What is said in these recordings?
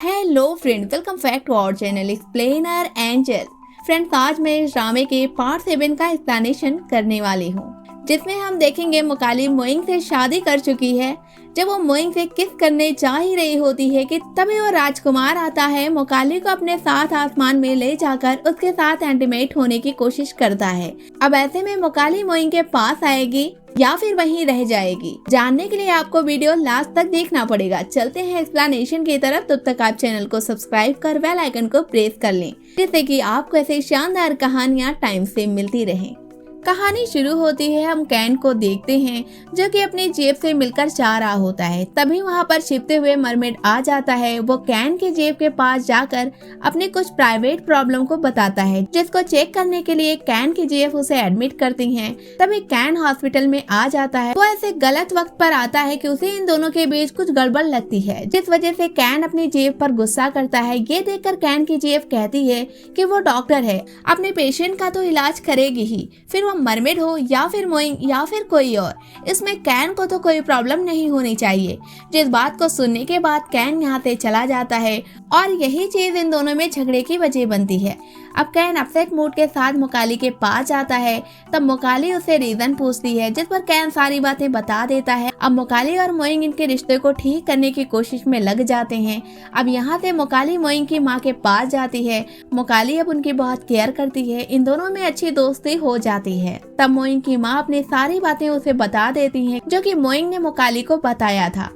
Hello friends, welcome back to our channel Explainer Angel. Friends, आज मैं इस ड्रामे के पार्ट 7 का एक्सप्लेनेशन करने वाली हूँ, जिसमें हम देखेंगे मोकाली मोइंग से शादी कर चुकी है। जब वो मोइंग से किस करने जा ही रही होती है कि तभी वो राजकुमार आता है, मोकाली को अपने साथ आसमान में ले जाकर उसके साथ इंटीमेट होने की कोशिश करता है। अब ऐसे में मोकाली मोइंग के पास आएगी या फिर वहीं रह जाएगी, जानने के लिए आपको वीडियो लास्ट तक देखना पड़ेगा। चलते हैं एक्सप्लेनेशन की तरफ। तब तक आप चैनल को सब्सक्राइब कर बेल आइकन को प्रेस कर लें, जिससे कि आपको ऐसे शानदार कहानियां टाइम से मिलती रहें। कहानी शुरू होती है, हम कैन को देखते हैं जो कि अपनी जेब से मिलकर जा रहा होता है। तभी वहां पर छिपते हुए मरमेड आ जाता है। वो कैन के जेब के पास जाकर अपने कुछ प्राइवेट प्रॉब्लम को बताता है, जिसको चेक करने के लिए कैन की जेब उसे एडमिट करती है। तभी कैन हॉस्पिटल में आ जाता है। वो ऐसे गलत वक्त पर आता है कि उसे इन दोनों के बीच कुछ गड़बड़ लगती है, जिस वजह से कैन अपनी जेब पर गुस्सा करता है। ये देखकर कैन की जेब कहती है कि वो डॉक्टर है, अपने पेशेंट का तो इलाज करेगी ही, फिर वो मरमेड हो या फिर मोइंग या फिर कोई और, इसमें कैन को तो कोई प्रॉब्लम नहीं होनी चाहिए। जिस बात को सुनने के बाद कैन यहाँ से चला जाता है और यही चीज इन दोनों में झगड़े की वजह बनती है। अब कैन अपसेट मूड के साथ मोकाली के पास जाता है। तब मोकाली उससे रीजन पूछती है, जिस पर कैन सारी बातें बता देता है। अब मोकाली और मोइंग इनके रिश्ते को ठीक करने की कोशिश में लग जाते हैं। अब यहाँ से मोकाली मोइंग की माँ के पास जाती है। मोकाली अब उनकी बहुत केयर करती है। इन दोनों में अच्छी दोस्ती हो जाती है। तब मोइंग की माँ अपनी सारी बातें उसे बता देती है, जो कि मोइंग ने मोकाली को बताया था।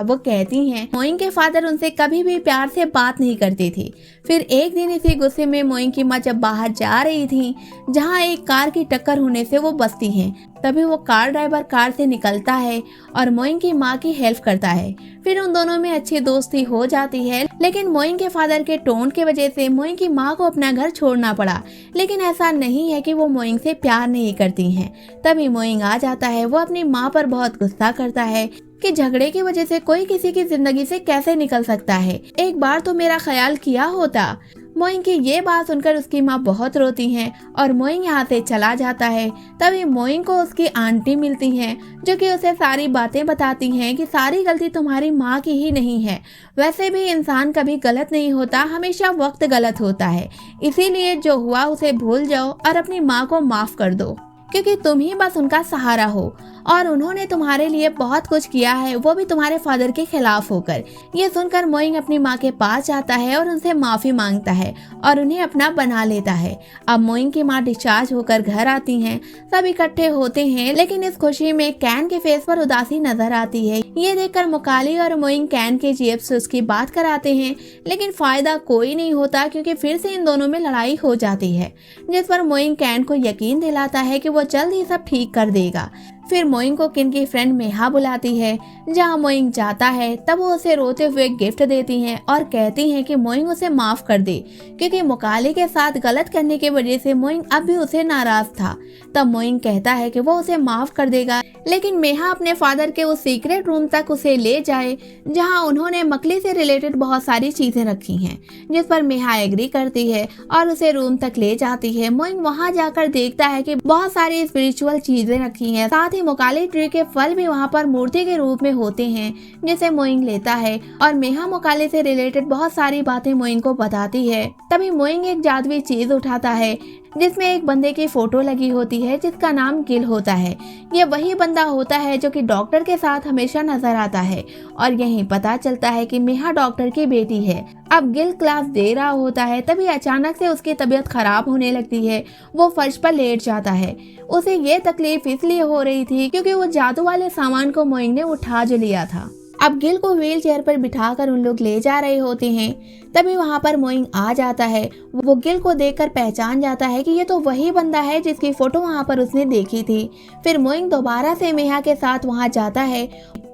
वो कहती है मोइंग के फादर उनसे कभी भी प्यार से बात नहीं करती थी। फिर एक दिन इसी गुस्से में मोइंग की माँ जब बाहर जा रही थी, जहाँ एक कार की टक्कर होने से वो बचती हैं। तभी वो कार ड्राइवर कार से निकलता है और मोइंग की माँ की हेल्प करता है। फिर उन दोनों में अच्छी दोस्ती हो जाती है। लेकिन मोइंग के फादर के टोन की वजह से मोइंग की माँ को अपना घर छोड़ना पड़ा। लेकिन ऐसा नहीं है कि वो मोइंग से प्यार नहीं करती हैं। तभी मोइंग आ जाता है। वो अपनी माँ पर बहुत गुस्सा करता है कि झगड़े की वजह से कोई किसी की जिंदगी से कैसे निकल सकता है, एक बार तो मेरा ख्याल किया होता। मोइंग की ये बात सुनकर उसकी माँ बहुत रोती हैं और मोइंग यहाँ से चला जाता है। तभी मोइंग को उसकी आंटी मिलती हैं, जो कि उसे सारी बातें बताती हैं कि सारी गलती तुम्हारी माँ की ही नहीं है। वैसे भी इंसान कभी गलत नहीं होता, हमेशा वक्त गलत होता है। इसीलिए जो हुआ उसे भूल जाओ और अपनी माँ को माफ कर दो, क्योंकि तुम ही बस उनका सहारा हो और उन्होंने तुम्हारे लिए बहुत कुछ किया है, वो भी तुम्हारे फादर के खिलाफ होकर। ये सुनकर मोइंग अपनी माँ के पास जाता है और उनसे माफी मांगता है और उन्हें अपना बना लेता है। अब मोइंग की माँ डिस्चार्ज होकर घर आती हैं। सब इकट्ठे होते हैं, लेकिन इस खुशी में कैन के फेस पर उदासी नजर आती है। ये देखकर मोकाली और मोइंग कैन के जेब से उसकी बात कराते हैं, लेकिन फायदा कोई नहीं होता, क्योंकि फिर से इन दोनों में लड़ाई हो जाती है। जिस पर मोइंग कैन को यकीन दिलाता है कि वो जल्द ही सब ठीक कर देगा। फिर मोइंग को किन की फ्रेंड मेहा बुलाती है। जहाँ मोइंग जाता है, तब वो उसे रोते हुए गिफ्ट देती हैं और कहती हैं कि मोइंग उसे माफ कर दे, क्योंकि मोकाली के साथ गलत करने की वजह से मोइंग अब भी उसे नाराज था। तब मोइंग कहता है कि वो उसे माफ कर देगा, लेकिन मेहा अपने फादर के उस सीक्रेट रूम तक उसे ले जाए, जहाँ उन्होंने मकली से रिलेटेड बहुत सारी चीजें रखी हैं। जिस पर मेहा एग्री करती है और उसे रूम तक ले जाती है। मोइंग वहाँ जाकर देखता है कि बहुत सारी स्पिरिचुअल चीजें रखी हैं। साथ ही मोकाली ट्री के फल भी वहाँ पर मूर्ति के रूप में होते हैं, जिसे मोइंग लेता है और मेहा मोकाली से रिलेटेड बहुत सारी बातें मोइंग को बताती है। तभी मोइंग एक जादुई चीज उठाता है, जिसमें एक बंदे की फोटो लगी होती है, जिसका नाम गिल होता है। ये वही बंदा होता है जो कि डॉक्टर के साथ हमेशा नजर आता है और यही पता चलता है कि मेहा डॉक्टर की बेटी है। अब गिल क्लास दे रहा होता है, तभी अचानक से उसकी तबीयत खराब होने लगती है। वो फर्श पर लेट जाता है। उसे ये तकलीफ इसलिए हो रही थी क्योंकि वो जादू वाले सामान को मोइंग ने उठा जो लिया था। अब गिल को व्हील चेयर पर बिठाकर उन लोग ले जा रहे होते हैं। तभी वहाँ पर मोइंग आ जाता है। वो गिल को देखकर पहचान जाता है कि ये तो वही बंदा है जिसकी फोटो वहाँ पर उसने देखी थी। फिर मोइंग दोबारा से मेहा के साथ वहाँ जाता है,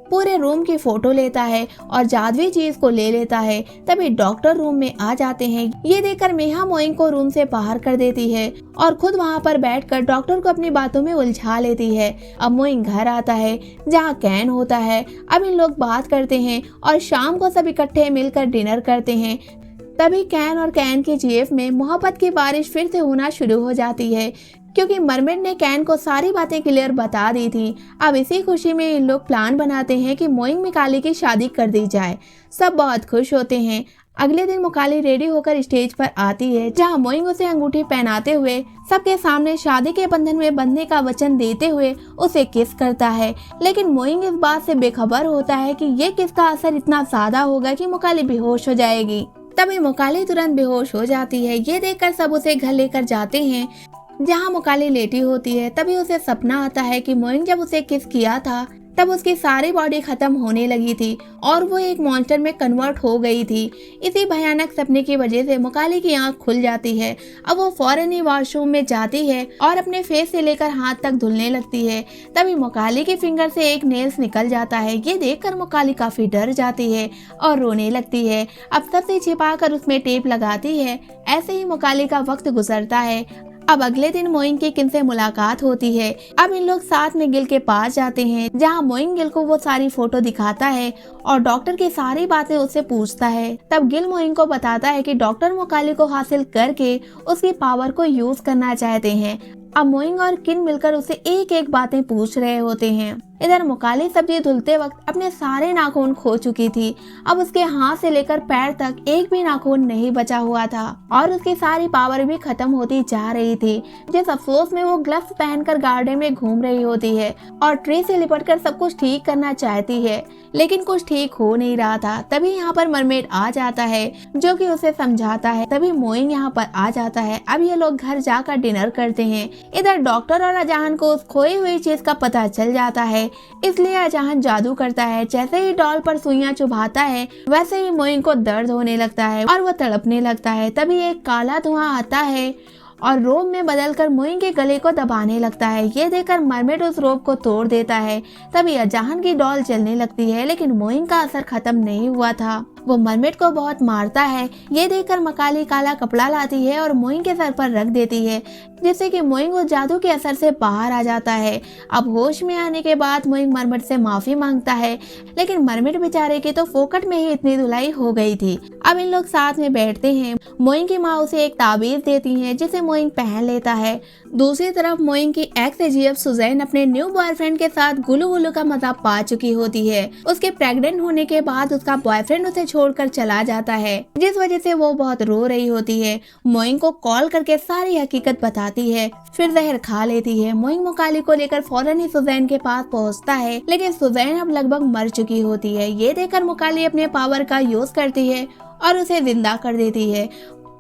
पूरे रूम की फोटो लेता है और जादुई चीज को ले लेता है। तभी डॉक्टर रूम में आ जाते हैं। ये देखकर मेहा मोइंग को रूम से बाहर कर देती है और खुद वहाँ पर बैठकर डॉक्टर को अपनी बातों में उलझा लेती है। अब मोइंग घर आता है, जहाँ कैन होता है। अब इन लोग बात करते हैं और शाम को सब इकट्ठे मिलकर डिनर करते हैं। तभी कैन और कैन की जेब में मोहब्बत की बारिश फिर से होना शुरू हो जाती है। क्योंकि मरमेड ने कैन को सारी बातें क्लियर बता दी थी। अब इसी खुशी में इन लोग प्लान बनाते हैं कि मोइंग मिकाली की शादी कर दी जाए। सब बहुत खुश होते हैं। अगले दिन मिकाली रेडी होकर स्टेज पर आती है, जहां मोइंग उसे अंगूठी पहनाते हुए सबके सामने शादी के बंधन में बंधने का वचन देते हुए उसे किस करता है। लेकिन मोइंग इस बात से बेखबर होता है कि ये किस का असर इतना ज्यादा होगा कि मिकाली बेहोश हो जाएगी। तभी मिकाली तुरंत बेहोश हो जाती है। ये देखकर सब उसे घर लेकर जाते हैं, जहां मिकाली लेटी होती है। तभी उसे सपना आता है कि मोइंग जब उसे किस किया था तब उसकी सारी बॉडी खत्म होने लगी थी और वो एक मॉन्स्टर में कन्वर्ट हो गई थी। इसी भयानक सपने की वजह से मिकाली की आंख खुल जाती है। अब वो फौरन ही वॉशरूम में जाती है और अपने फेस से लेकर हाथ तक धुलने लगती है। तभी मिकाली के फिंगर से एक नेल्स निकल जाता है। ये देखकर मिकाली काफी डर जाती है और रोने लगती है। अब सबसे छिपाकर उसमें टेप लगाती है। ऐसे ही मिकाली का वक्त गुजरता है। अब अगले दिन मोइंग की किन से मुलाकात होती है। अब इन लोग साथ में गिल के पास जाते हैं, जहां मोइंग गिल को वो सारी फोटो दिखाता है और डॉक्टर की सारी बातें उससे पूछता है। तब गिल मोइंग को बताता है कि डॉक्टर मिकाली को हासिल करके उसकी पावर को यूज करना चाहते हैं। अब मोइंग और किन मिलकर उसे एक एक बातें पूछ रहे होते हैं। इधर मिकाली सब्जी धुलते वक्त अपने सारे नाखून खो चुकी थी। अब उसके हाथ से लेकर पैर तक एक भी नाखून नहीं बचा हुआ था और उसकी सारी पावर भी खत्म होती जा रही थी। जिस अफसोस में वो ग्लव्स पहनकर गार्डन में घूम रही होती है और ट्री से लिपटकर सब कुछ ठीक करना चाहती है, लेकिन कुछ ठीक हो नहीं रहा था। तभी यहाँ पर मरमेड आ जाता है, जो कि उसे समझाता है। तभी मोइंग यहाँ पर आ जाता है। अब ये लोग घर जाकर डिनर करते हैं। इधर डॉक्टर और अजहान को उस खोई हुई चीज का पता चल जाता है, इसलिए अजहान जादू करता है। जैसे ही डॉल पर सुइयां चुभाता है, वैसे ही मोइंग को दर्द होने लगता है और वो तड़पने लगता है। तभी एक काला धुआं आता है और रोब में बदलकर मोइंग के गले को दबाने लगता है। ये देखकर मरमेड उस रोब को तोड़ देता है। तभी अजहान की डॉल जलने लगती है, लेकिन मोइंग का असर खत्म नहीं हुआ था। वो मरमेड को बहुत मारता है। ये देखकर मिकाली काला कपड़ा लाती है और मोइंग के सर पर रख देती है, जिससे कि मोइंग उस जादू के असर से बाहर आ जाता है। अब होश में आने के बाद मोइंग मरमेड से माफी मांगता है, लेकिन मरमेड बेचारे की तो फोकट में ही इतनी धुलाई हो गई थी। अब इन लोग साथ में बैठते हैं। मोइंग की माँ उसे एक ताबीज देती है, जिसे मोइंग पहन लेता है। दूसरी तरफ मोइंग की एक्स एजीएफ सुजैन अपने न्यू बॉयफ्रेंड के साथ गुलू गुलू का मजा पा चुकी होती है। उसके प्रेग्नेंट होने के बाद उसका बॉयफ्रेंड उसे छोड़कर चला जाता है, जिस वजह से वो बहुत रो रही होती है। मोइंग को कॉल करके सारी हकीकत बताती है, फिर जहर खा लेती है। मोइंग मिकाली को लेकर फौरन ही सुजैन के पास पहुंचता है, लेकिन सुजैन अब लगभग मर चुकी होती है। ये देखकर मिकाली अपने पावर का यूज करती है और उसे जिंदा कर देती है।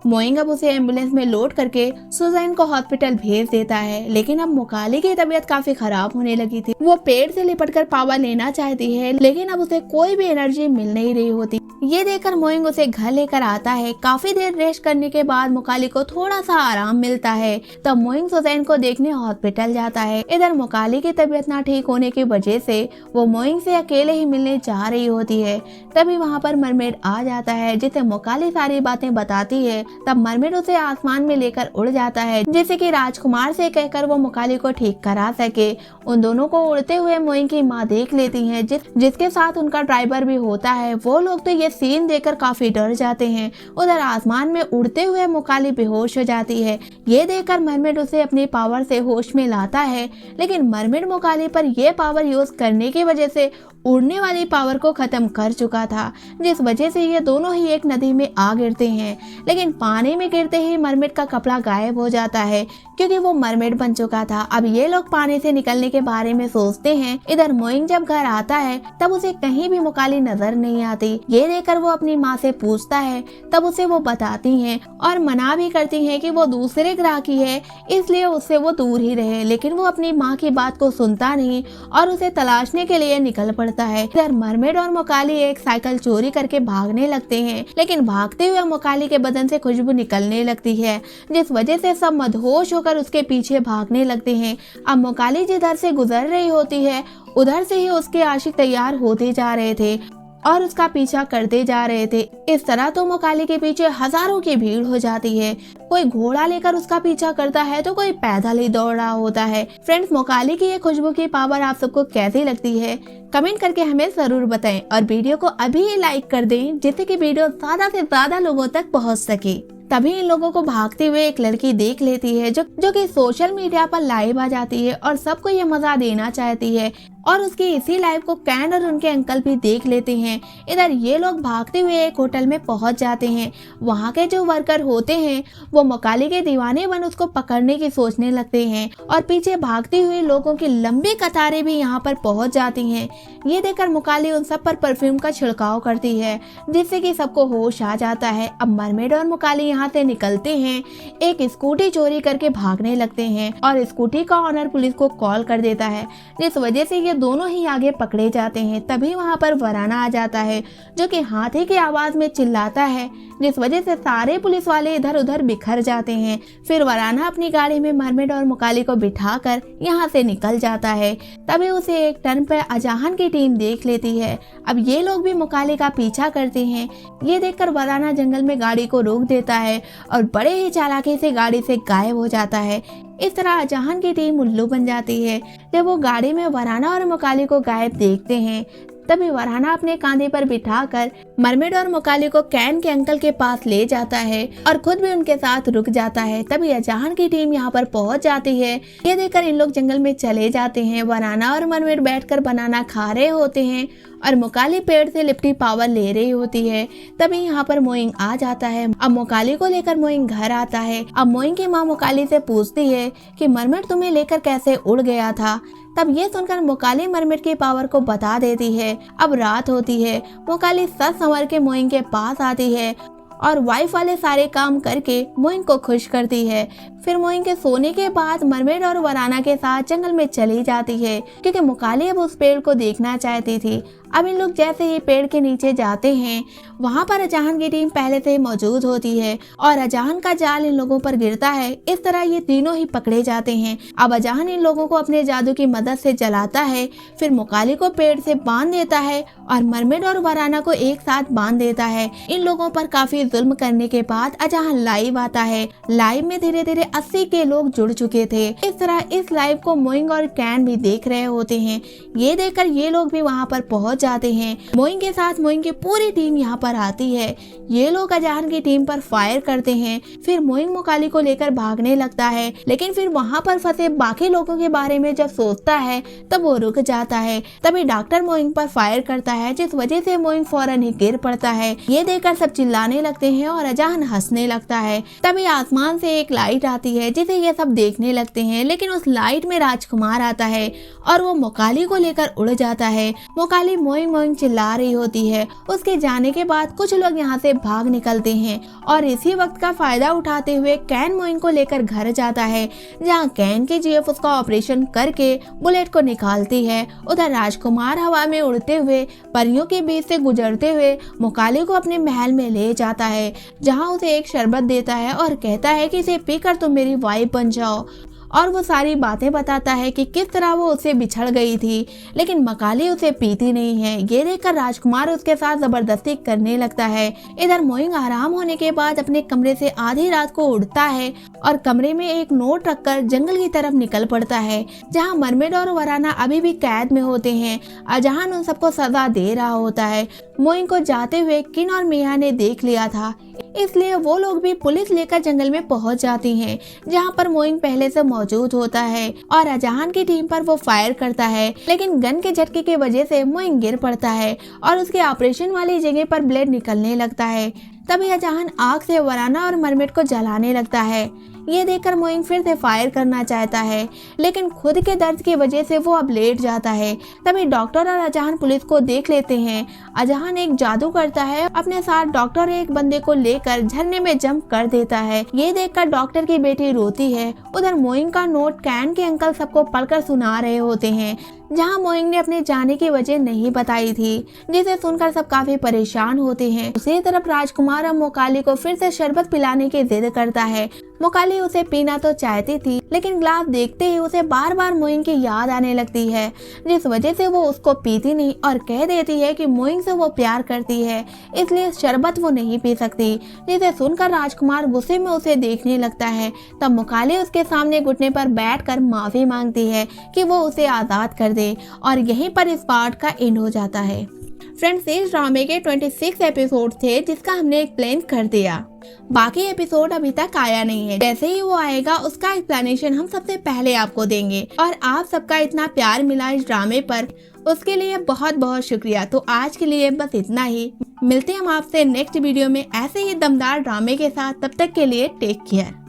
मोइंग अब उसे एम्बुलेंस में लोड करके सुजैन को हॉस्पिटल भेज देता है, लेकिन अब मिकाली की तबीयत काफी खराब होने लगी थी। वो पेड़ से लिपटकर पावर लेना चाहती है, लेकिन अब उसे कोई भी एनर्जी मिल नहीं रही होती। ये देखकर मोइंग उसे घर लेकर आता है। काफी देर रेस्ट करने के बाद मिकाली को थोड़ा सा आराम मिलता है। तब मोइंग सुजैन को देखने हॉस्पिटल जाता है। इधर मिकाली की तबीयत ना ठीक होने की वजह से वो मोइंग से अकेले ही मिलने जा रही होती है। तभी वहाँ पर मरमेड आ जाता है, जिसे मिकाली सारी बातें बताती है। तब मरमेड उसे आसमान में लेकर उड़ जाता है, जैसे कि राजकुमार से कहकर वो मिकाली को ठीक करा सके। उन दोनों को उड़ते हुए मोइंग की माँ देख लेती है, जिसके साथ उनका ड्राइवर भी होता है। वो लोग तो ये सीन देखकर काफी डर जाते हैं। उधर आसमान में उड़ते हुए मिकाली बेहोश हो जाती है। ये देखकर मरमेड उसे अपनी पावर से होश में लाता है, लेकिन मरमेड मिकाली पर यह पावर यूज करने की वजह से उड़ने वाली पावर को खत्म कर चुका था, जिस वजह से ये दोनों ही एक नदी में आ गिरते हैं। लेकिन पानी में गिरते ही मरमेड का कपड़ा गायब हो जाता है, क्योंकि वो मरमेड बन चुका था। अब ये लोग पानी से निकलने के बारे में सोचते हैं। इधर मोइंग जब घर आता है तब उसे कहीं भी मिकाली नजर नहीं आती। ये देखकर वो अपनी माँ से पूछता है, तब उसे वो बताती हैं और मना भी करती हैं कि वो दूसरे ग्रह की है, इसलिए उससे वो दूर ही रहे। लेकिन वो अपनी माँ की बात को सुनता नहीं और उसे तलाशने के लिए निकल पड़ता है। इधर मरमेड और मिकाली एक साइकिल चोरी करके भागने लगते हैं, लेकिन भागते हुए मिकाली के बदन से खुशबू निकलने लगती है, जिस वजह से सब मदहोश होकर उसके पीछे भागने लगते हैं। अब मिकाली जिधर से गुजर रही होती है, उधर से ही उसके आशिक तैयार होते जा रहे थे और उसका पीछा करते जा रहे थे। इस तरह तो मिकाली के पीछे हजारों की भीड़ हो जाती है। कोई घोड़ा लेकर उसका पीछा करता है तो कोई पैदल ही दौड़ रहा होता है। फ्रेंड्स, मिकाली की ये खुशबू की पावर आप सबको कैसी लगती है, कमेंट करके हमें जरूर बताएं और वीडियो को अभी ही लाइक कर दें, जिससे कि वीडियो ज्यादा से ज्यादा लोगों तक पहुंच सके। तभी इन लोगों को भागते हुए एक लड़की देख लेती है जो कि सोशल मीडिया पर लाइव आ जाती है और सबको ये मजा देना चाहती है और उसकी इसी लाइव को कैन और उनके अंकल भी देख लेते हैं। इधर ये लोग भागते हुए एक होटल में पहुंच जाते हैं। वहां के जो वर्कर होते हैं वो मकाली के दीवाने बन उसको पकड़ने की सोचने लगते हैं और पीछे भागते हुए लोगों की लंबी कतारें भी यहाँ पर पहुंच जाती हैं। ये देखकर मकाली उन सब पर परफ्यूम का छिड़काव करती है जिससे कि सबको होश आ जाता है। अब मरमेड और मकाली यहाँ से निकलते हैं, एक स्कूटी चोरी करके भागने लगते हैं और स्कूटी का ऑनर पुलिस को कॉल कर देता है, जिस वजह से ये दोनों ही आगे पकड़े जाते हैं। तभी वहां पर वराना आ जाता है जो कि हाथी की आवाज में चिल्लाता है, जिस वजह से सारे पुलिस वाले इधर उधर बिखर जाते हैं। फिर वराना अपनी गाड़ी में मरमेड और मकाली को बिठाकर यहाँ से निकल जाता है। तभी उसे एक टर्न पर अजहान की टीम देख लेती है। अब ये लोग भी मकाली का पीछा करते हैं। ये देखकर वराना जंगल में गाड़ी को रोक देता है और बड़े ही चालाकी से गाड़ी से गायब हो जाता है। इस तरह अजहान की टीम उल्लू बन जाती है। जब वो गाड़ी में वराना और मकाली को गायब देखते हैं तभी वराना अपने कांधे पर बिठाकर मरमेड और मकाली को कैन के अंकल के पास ले जाता है और खुद भी उनके साथ रुक जाता है। तभी अजहान की टीम यहाँ पर पहुंच जाती है। ये देखकर इन लोग जंगल में चले जाते हैं। वराना और मरमेड बैठकर बनाना खा रहे होते हैं और मकाली पेड़ से लिपटी पावर ले रही होती है। तभी यहाँ पर मोइंग आ जाता है। अब मकाली को लेकर मोइंग घर आता है। अब मोइंग की माँ मकाली से पूछती है कि मरमेड तुम्हें लेकर कैसे उड़ गया था। तब ये सुनकर मकाली मरमेड की पावर को बता देती है। अब रात होती है। मकाली सच संवर के मोइंग के पास आती है और वाइफ वाले सारे काम करके मोइंग को खुश करती है। फिर मोइंग के सोने के बाद मरमेड और वराना के साथ जंगल में चली जाती है क्योंकि मकाली अब उस पेड़ को देखना चाहती थी। अब इन लोग जैसे ही पेड़ के नीचे जाते हैं वहां पर अजहान की टीम पहले से मौजूद होती है और अजहान का जाल इन लोगों पर गिरता है। इस तरह ये तीनों ही पकड़े जाते हैं। अब अजहान इन लोगों को अपने जादू की मदद से जलाता है, फिर मकाली को पेड़ से बांध देता है और मरमेड और वराना को एक साथ बांध देता है। इन लोगों पर काफी जुल्म करने के बाद अजहान लाइव आता है। लाइव में धीरे धीरे 80 के लोग जुड़ चुके थे। इस तरह इस लाइव को मोइंग और कैन भी देख रहे होते हैं। ये देखकर ये लोग भी वहाँ पर पहुँच जाते हैं। मोइंग के साथ मोइंग की पूरी टीम यहाँ पर आती है। ये लोग अजहान की टीम पर फायर करते हैं। फिर मोइंग मकाली को लेकर भागने लगता है, लेकिन फिर वहाँ पर फंसे बाकी लोगों के बारे में जब सोचता है तब वो रुक जाता है। तभी डॉक्टर मोइंग पर फायर करता है, जिस वजह से मोइंग फौरन ही गिर पड़ता है। ये देखकर सब चिल्लाने लगते हैं और अजहान हंसने लगता है। तभी आसमान से एक लाइट आती है जिसे ये सब देखने लगते हैं, लेकिन उस लाइट में राजकुमार आता है और वो मकाली को लेकर उड़ जाता है। मकाली मोइंग मोइंग चिल्ला रही होती है। उसके जाने के बाद कुछ लोग यहाँ से भाग निकलते हैं और इसी वक्त का फायदा उठाते हुए कैन मोइंग को लेकर घर जाता है, जहाँ कैन की जीएफ उसका ऑपरेशन करके बुलेट को निकालती है। उधर राजकुमार हवा में उड़ते हुए परियों के बीच से गुजरते हुए मकाली को अपने महल में ले जाता है, जहाँ उसे एक शरबत देता है और कहता है कि इसे पीकर तुम मेरी वाइफ बन जाओ। और वो सारी बातें बताता है कि किस तरह वो उससे बिछड़ गई थी, लेकिन मकाली उसे पीती नहीं है। ये देखकर राजकुमार उसके साथ जबरदस्ती करने लगता है। इधर मोइंग आराम होने के बाद अपने कमरे से आधी रात को उड़ता है और कमरे में एक नोट रखकर जंगल की तरफ निकल पड़ता है, जहाँ मरमेड और वराना अभी भी कैद में होते हैं। अजहान उन सबको सजा दे रहा होता है। मोइंग को जाते हुए किन और मिया ने देख लिया था, इसलिए वो लोग भी पुलिस लेकर जंगल में पहुंच जाती हैं, जहां पर मोइंग पहले से मौजूद होता है और अजहान की टीम पर वो फायर करता है, लेकिन गन के झटके की वजह से मोइंग गिर पड़ता है और उसके ऑपरेशन वाली जगह पर ब्लेड निकलने लगता है। तभी अजहान आग से वराना और मरमेड को जलाने लगता है। ये देखकर मोइंग फिर से फायर करना चाहता है, लेकिन खुद के दर्द की वजह से वो अब लेट जाता है। तभी डॉक्टर और अजहान पुलिस को देख लेते हैं। अजहान एक जादू करता है, अपने साथ डॉक्टर एक बंदे को लेकर झरने में जंप कर देता है। ये देखकर डॉक्टर की बेटी रोती है। उधर मोइंग का नोट कैन के अंकल सबको पढ़कर सुना रहे होते हैं, जहां मोइंग ने अपने जाने की वजह नहीं बताई थी, जिसे सुनकर सब काफी परेशान होते हैं। दूसरी तरफ राजकुमार अब मकाली को फिर से शरबत पिलाने की जिद करता है। मकाली उसे पीना तो चाहती थी, लेकिन ग्लास देखते ही उसे बार बार मोइंग की याद आने लगती है, जिस वजह से वो उसको पीती नहीं और कह देती है कि मोइंग से वो प्यार करती है, इसलिए शरबत वो नहीं पी सकती। जिसे सुनकर राजकुमार गुस्से में उसे देखने लगता है। तब मकाली उसके सामने घुटने पर बैठकर माफी मांगती है कि वो उसे आजाद कर दे और यहीं पर इस पार्ट का एंड हो जाता है। फ्रेंड्स, इस ड्रामे के 26 एपिसोड थे जिसका हमने एक्सप्लेन कर दिया। बाकी एपिसोड अभी तक आया नहीं है। जैसे ही वो आएगा उसका एक्सप्लेनेशन हम सबसे पहले आपको देंगे। और आप सबका इतना प्यार मिला इस ड्रामे पर, उसके लिए बहुत बहुत शुक्रिया। तो आज के लिए बस इतना ही। मिलते हैं हम आपसे नेक्स्ट वीडियो में ऐसे ही दमदार ड्रामे के साथ। तब तक के लिए टेक केयर।